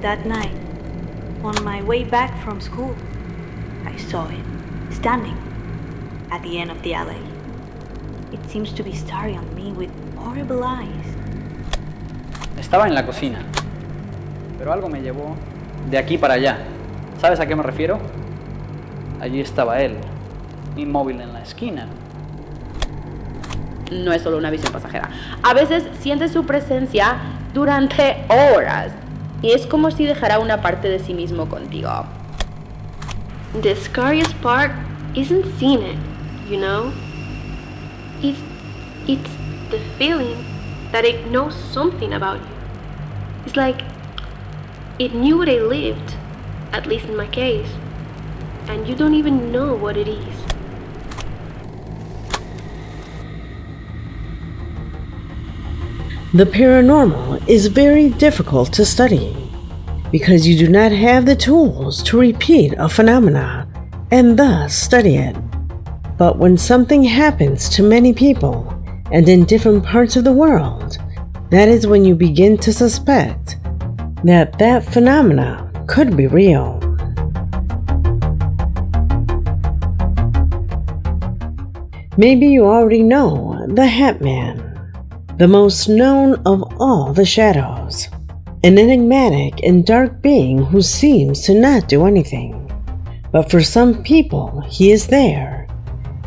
That night, on my way back from school, I saw it, standing at the end of the alley. It seems to be staring at me with horrible eyes. Estaba en la cocina, pero algo me llevó de aquí para allá. ¿Sabes a qué me refiero? Allí estaba él, inmóvil en la esquina. No es solo una visión pasajera. A veces sientes su presencia durante horas y es como si dejara una parte de sí mismo contigo. The scariest part isn't seeing it, you know? It's the feeling that it knows something about you. It's like it knew what I lived, at least in my case, and you don't even know what it is. The paranormal is very difficult to study because you do not have the tools to repeat a phenomena and thus study it. But when something happens to many people and in different parts of the world, that is when you begin to suspect that that phenomena could be real. Maybe you already know the hatman, the most known of all the shadows, an enigmatic and dark being who seems to not do anything. But for some people, he is there,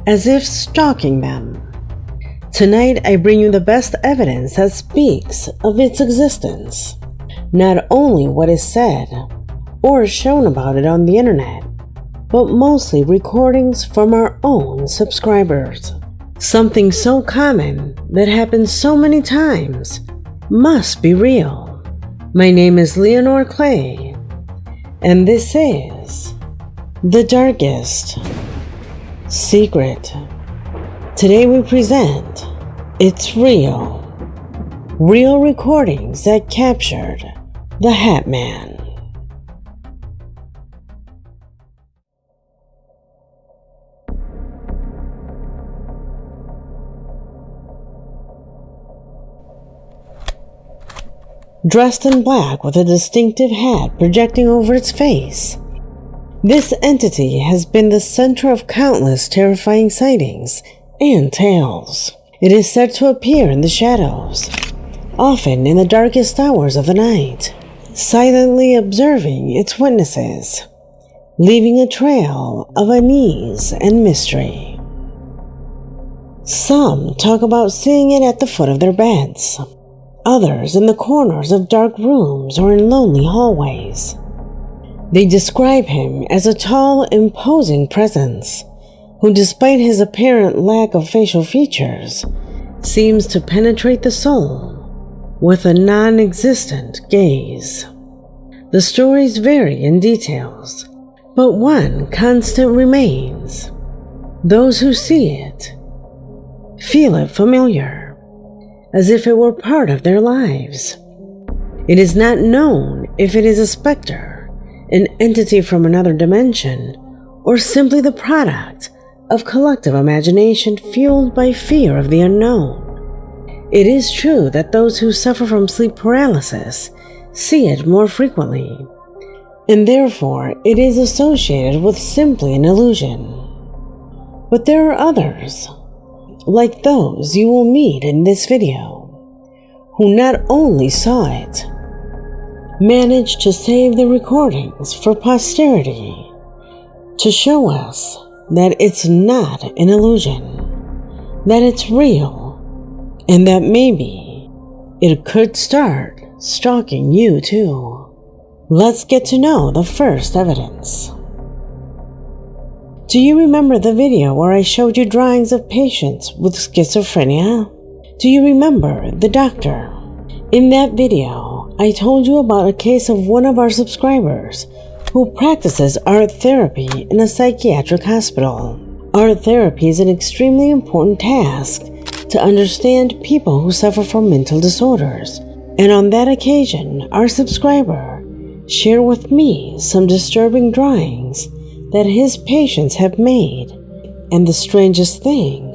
as if stalking them. Tonight, I bring you the best evidence that speaks of its existence. Not only what is said or shown about it on the internet, but mostly recordings from our own subscribers. Something so common that happens so many times must be real. My name is Leonore Clay, and this is The Darkest Secret. Today we present It's Real. Real recordings that captured the Hatman. Dressed in black with a distinctive hat projecting over its face, this entity has been the center of countless terrifying sightings and tales. It is said to appear in the shadows, often in the darkest hours of the night, silently observing its witnesses, leaving a trail of unease and mystery. Some talk about seeing it at the foot of their beds, others in the corners of dark rooms or in lonely hallways. They describe him as a tall, imposing presence who, despite his apparent lack of facial features, seems to penetrate the soul with a non-existent gaze. The stories vary in details, but one constant remains. Those who see it feel it familiar, as if it were part of their lives. It is not known if it is a specter, an entity from another dimension, or simply the product of collective imagination fueled by fear of the unknown. It is true that those who suffer from sleep paralysis see it more frequently, and therefore it is associated with simply an illusion. But there are others, like those you will meet in this video, who not only saw it, managed to save the recordings for posterity to show us that it's not an illusion, that it's real, and that maybe it could start stalking you too. Let's get to know the first evidence. Do you remember the video where I showed you drawings of patients with schizophrenia? Do you remember the doctor? In that video, I told you about a case of one of our subscribers who practices art therapy in a psychiatric hospital. Art therapy is an extremely important task to understand people who suffer from mental disorders. And on that occasion, our subscriber shared with me some disturbing drawings that his patients have made, and the strangest thing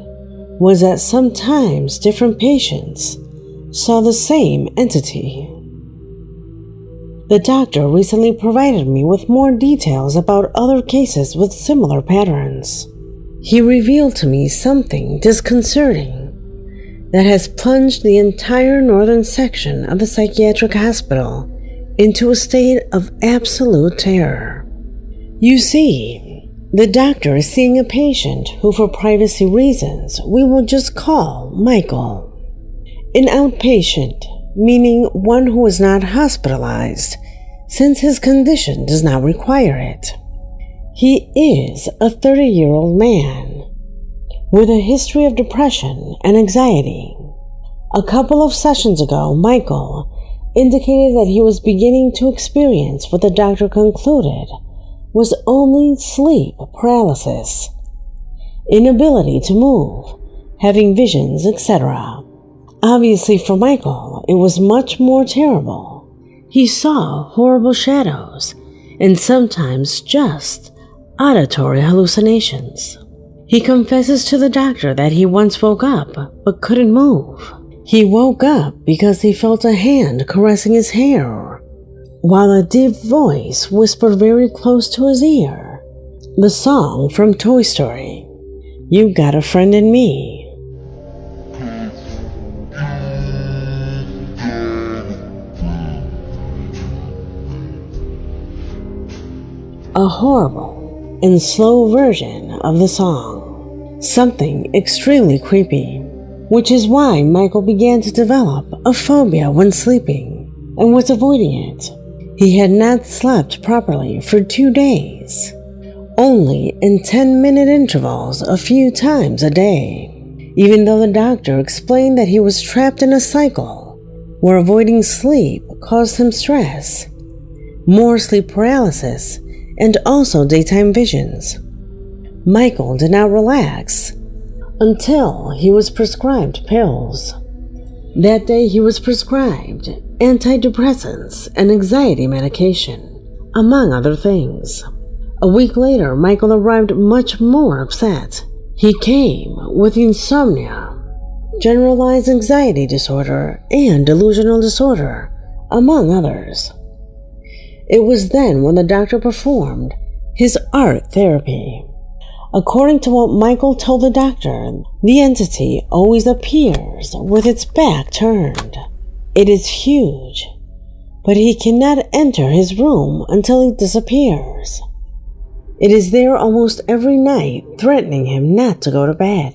was that sometimes different patients saw the same entity. The doctor recently provided me with more details about other cases with similar patterns. He revealed to me something disconcerting that has plunged the entire northern section of the psychiatric hospital into a state of absolute terror. You see, the doctor is seeing a patient who, for privacy reasons, we will just call Michael. An outpatient, meaning one who is not hospitalized, since his condition does not require it. He is a 30-year-old man with a history of depression and anxiety. A couple of sessions ago, Michael indicated that he was beginning to experience what the doctor concluded was only sleep paralysis, inability to move, having visions, etc. Obviously for Michael, it was much more terrible. He saw horrible shadows and sometimes just auditory hallucinations. He confesses to the doctor that he once woke up but couldn't move. He woke up because he felt a hand caressing his hair, while a deep voice whispered very close to his ear the song from Toy Story, "You Got a Friend in Me." A horrible and slow version of the song, something extremely creepy, which is why Michael began to develop a phobia when sleeping and was avoiding it. He had not slept properly for 2 days, only in 10-minute intervals a few times a day, even though the doctor explained that he was trapped in a cycle where avoiding sleep caused him stress, more sleep paralysis, and also daytime visions. Michael did not relax until he was prescribed pills. That day he was prescribed antidepressants and anxiety medication, among other things. A week later, Michael arrived much more upset. He came with insomnia, generalized anxiety disorder, and delusional disorder, among others. It was then when the doctor performed his art therapy. According to what Michael told the doctor, the entity always appears with its back turned. It is huge, but he cannot enter his room until it disappears. It is there almost every night, threatening him not to go to bed.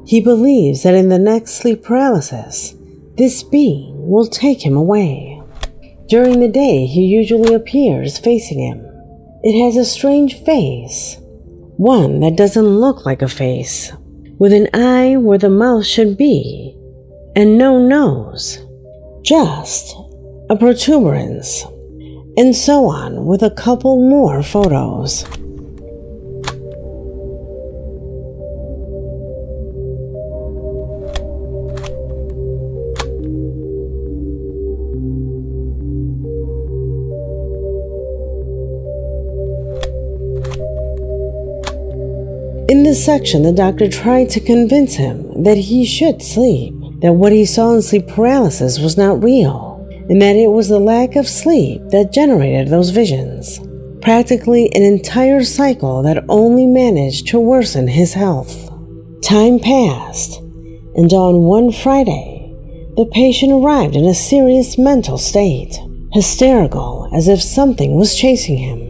He believes that in the next sleep paralysis, this being will take him away. During the day, he usually appears facing him. It has a strange face, one that doesn't look like a face, with an eye where the mouth should be, and no nose, just a protuberance, and so on with a couple more photos. In this section, the doctor tried to convince him that he should sleep, that what he saw in sleep paralysis was not real, and that it was the lack of sleep that generated those visions. Practically an entire cycle that only managed to worsen his health. Time passed, and on one Friday, the patient arrived in a serious mental state, hysterical as if something was chasing him.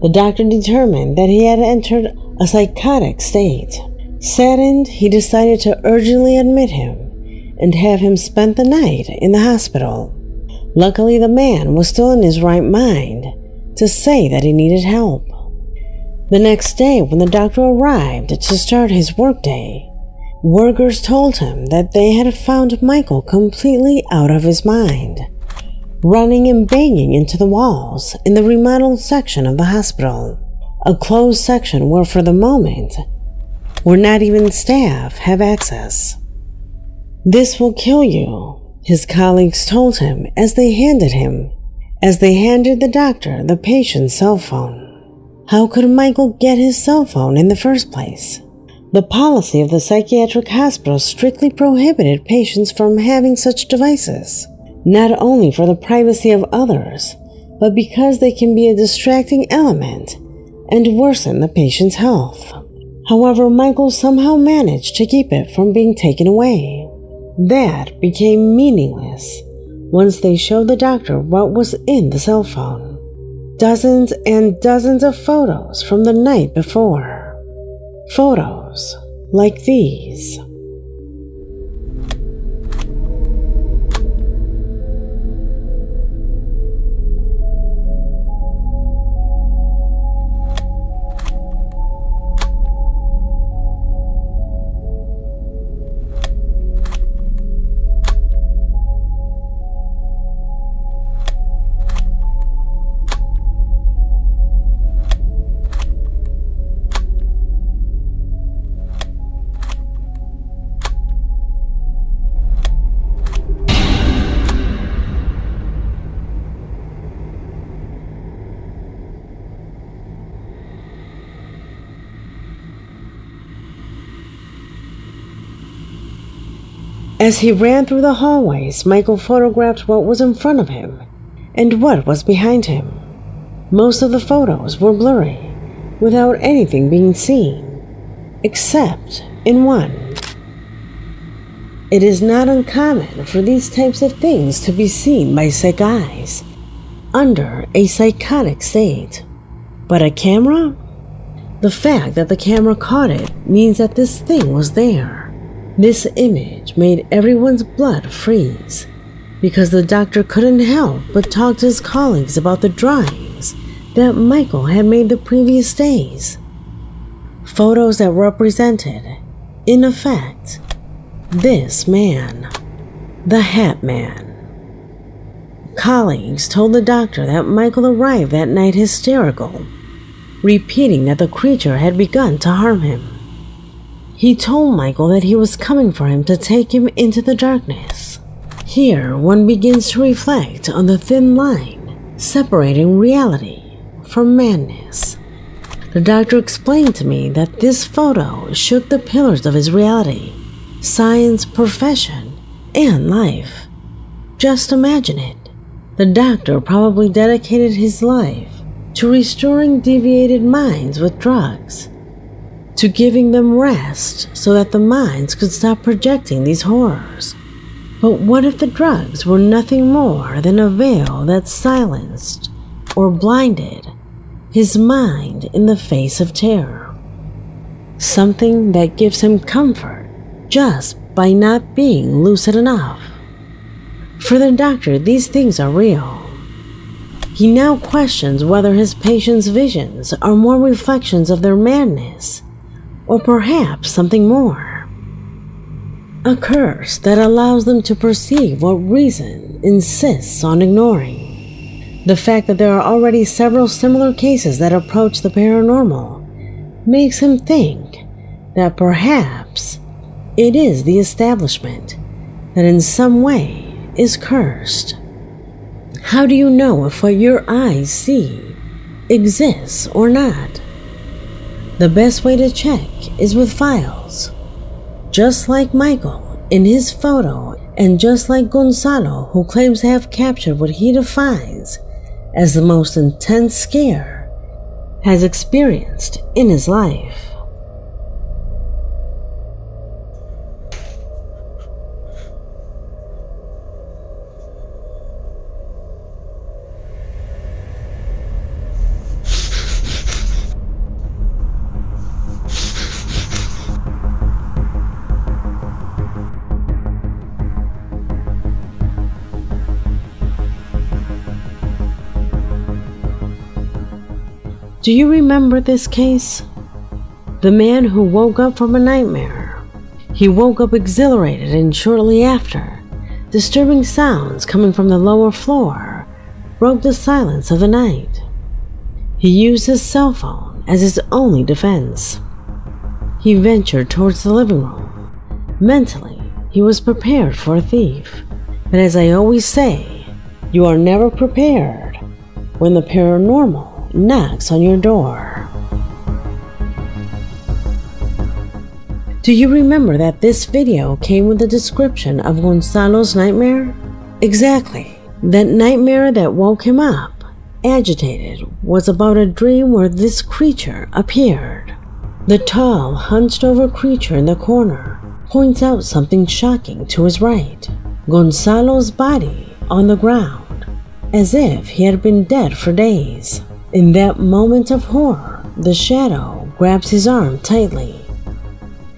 The doctor determined that he had entered a psychotic state. Saddened, he decided to urgently admit him and have him spend the night in the hospital. Luckily, the man was still in his right mind to say that he needed help. The next day, when the doctor arrived to start his workday, workers told him that they had found Michael completely out of his mind, running and banging into the walls in the remodeled section of the hospital. A closed section where for the moment, where not even staff have access. "This will kill you," his colleagues told him as they handed the doctor the patient's cell phone. How could Michael get his cell phone in the first place? The policy of the psychiatric hospital strictly prohibited patients from having such devices. not only for the privacy of others, but because they can be a distracting element and worsen the patient's health. However, Michael somehow managed to keep it from being taken away. That became meaningless once they showed the doctor what was in the cell phone. Dozens and dozens of photos from the night before. Photos like these. As he ran through the hallways, Michael photographed what was in front of him and what was behind him. Most of the photos were blurry, without anything being seen, except in one. It is not uncommon for these types of things to be seen by sick eyes under a psychotic state. But a camera? The fact that the camera caught it means that this thing was there. This image made everyone's blood freeze, because the doctor couldn't help but talk to his colleagues about the drawings that Michael had made the previous days. Photos that represented, in effect, this man, the Hatman. Colleagues told the doctor that Michael arrived that night hysterical, repeating that the creature had begun to harm him. He told Michael that he was coming for him to take him into the darkness. Here, one begins to reflect on the thin line separating reality from madness. The doctor explained to me that this photo shook the pillars of his reality, science, profession, and life. Just imagine it. The doctor probably dedicated his life to restoring deviated minds with drugs, to giving them rest so that the minds could stop projecting these horrors. But what if the drugs were nothing more than a veil that silenced or blinded his mind in the face of terror? Something that gives him comfort just by not being lucid enough. For the doctor, these things are real. He now questions whether his patients' visions are more reflections of their madness, or perhaps something more. A curse that allows them to perceive what reason insists on ignoring. The fact that there are already several similar cases that approach the paranormal makes him think that perhaps it is the establishment that in some way is cursed. How do you know if what your eyes see exists or not? The best way to check is with files. Just like Michael in his photo, and just like Gonzalo, who claims to have captured what he defines as the most intense scare has experienced in his life. Do you remember this case? The man who woke up from a nightmare. He woke up exhilarated, and shortly after, disturbing sounds coming from the lower floor broke the silence of the night. He used his cell phone as his only defense. He ventured towards the living room. Mentally, he was prepared for a thief. But as I always say, you are never prepared when the paranormal knocks on your door. Do you remember that this video came with a description of Gonzalo's nightmare? Exactly. That nightmare that woke him up, agitated, was about a dream where this creature appeared. The tall, hunched-over creature in the corner points out something shocking to his right. Gonzalo's body on the ground, as if he had been dead for days. In that moment of horror, the shadow grabs his arm tightly.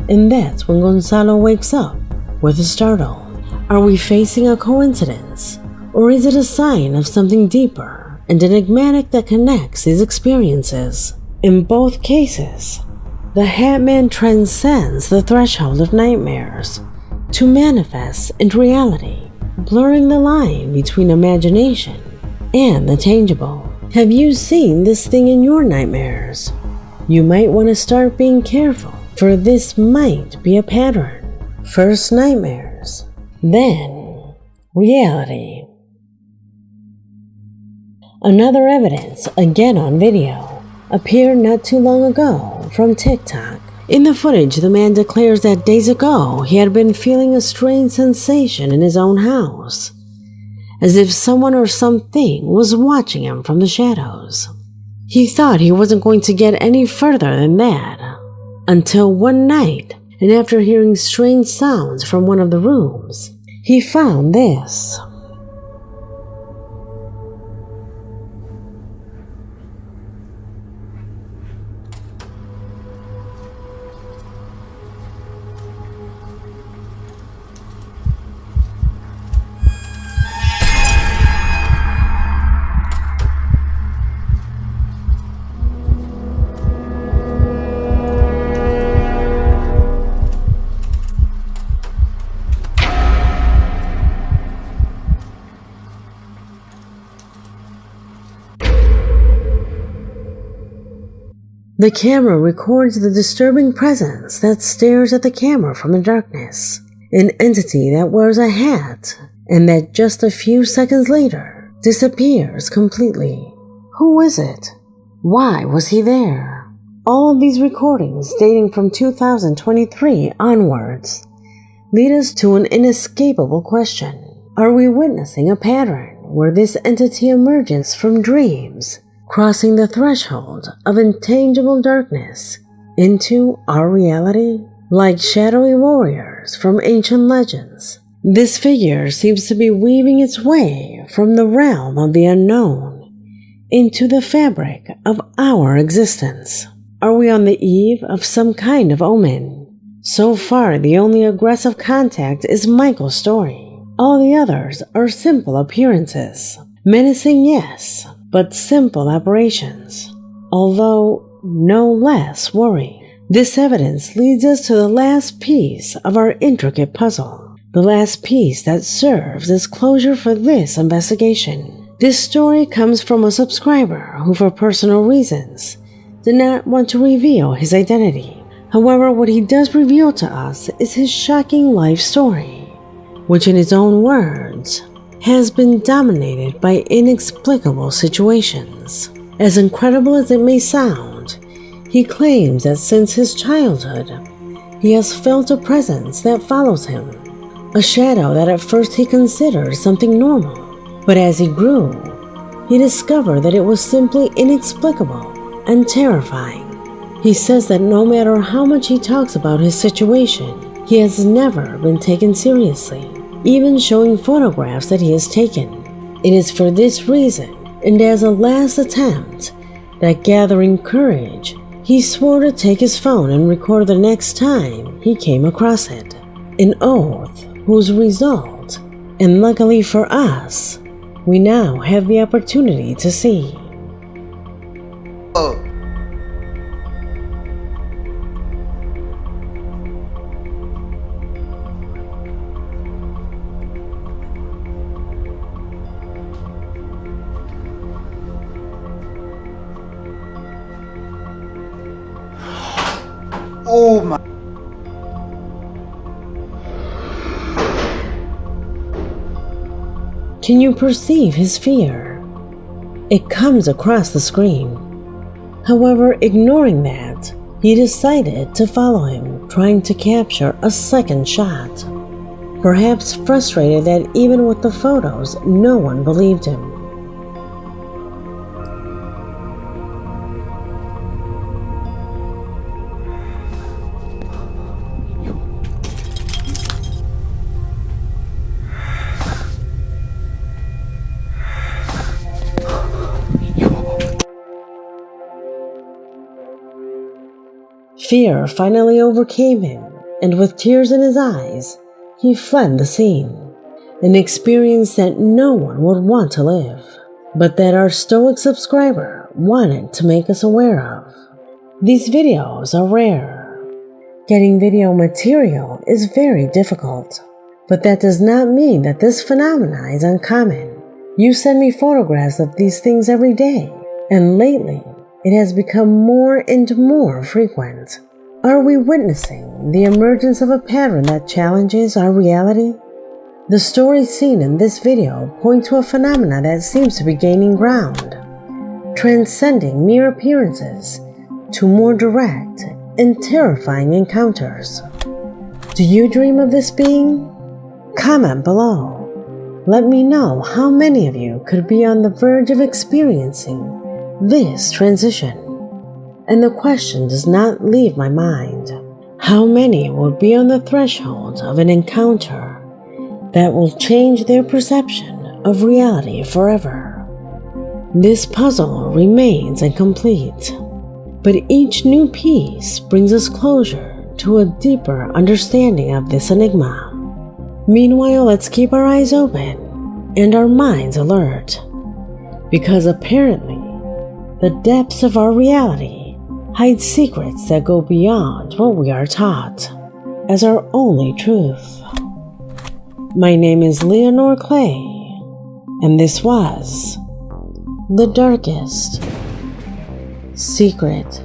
And that's when Gonzalo wakes up with a startle. Are we facing a coincidence? Or is it a sign of something deeper and enigmatic that connects these experiences? In both cases, the hatman transcends the threshold of nightmares to manifest into reality, blurring the line between imagination and the tangible. Have you seen this thing in your nightmares? You might want to start being careful, for this might be a pattern. First nightmares, then reality. Another evidence, again on video, appeared not too long ago from TikTok. In the footage, the man declares that days ago he had been feeling a strange sensation in his own house, as if someone or something was watching him from the shadows. He thought he wasn't going to get any further than that, until one night, and after hearing strange sounds from one of the rooms, he found this. The camera records the disturbing presence that stares at the camera from the darkness, an entity that wears a hat and that just a few seconds later disappears completely. Who is it? Why was he there? All of these recordings dating from 2023 onwards lead us to an inescapable question. Are we witnessing a pattern where this entity emerges from dreams, crossing the threshold of intangible darkness into our reality? Like shadowy warriors from ancient legends, this figure seems to be weaving its way from the realm of the unknown into the fabric of our existence. Are we on the eve of some kind of omen? So far, the only aggressive contact is Michael's story. All the others are simple appearances. Menacing, yes, but simple aberrations, although no less worrying. This evidence leads us to the last piece of our intricate puzzle, the last piece that serves as closure for this investigation. This story comes from a subscriber who, for personal reasons, did not want to reveal his identity. However, what he does reveal to us is his shocking life story, which in his own words has been dominated by inexplicable situations. As incredible as it may sound, he claims that since his childhood, he has felt a presence that follows him, a shadow that at first he considered something normal, but as he grew, he discovered that it was simply inexplicable and terrifying. He says that no matter how much he talks about his situation, he has never been taken seriously, even showing photographs that he has taken. It is for this reason, and as a last attempt, that gathering courage, he swore to take his phone and record the next time he came across it. An oath whose result, and luckily for us, we now have the opportunity to see. Oh my. Can you perceive his fear? It comes across the screen. However, ignoring that, he decided to follow him, trying to capture a second shot. perhaps frustrated that even with the photos, no one believed him. Fear finally overcame him, and with tears in his eyes, he fled the scene, an experience that no one would want to live, but that our stoic subscriber wanted to make us aware of. These videos are rare. Getting video material is very difficult, but that does not mean that this phenomenon is uncommon. You send me photographs of these things every day, and lately, it has become more and more frequent. Are we witnessing the emergence of a pattern that challenges our reality? The stories seen in this video point to a phenomenon that seems to be gaining ground, transcending mere appearances to more direct and terrifying encounters. Do you dream of this being? Comment below. Let me know how many of you could be on the verge of experiencing this transition. And the question does not leave my mind. How many will be on the threshold of an encounter that will change their perception of reality forever? This puzzle remains incomplete, but each new piece brings us closer to a deeper understanding of this enigma. Meanwhile, let's keep our eyes open and our minds alert, because apparently the depths of our reality hide secrets that go beyond what we are taught as our only truth. My name is Leonore Clay, and this was The Darkest Secret.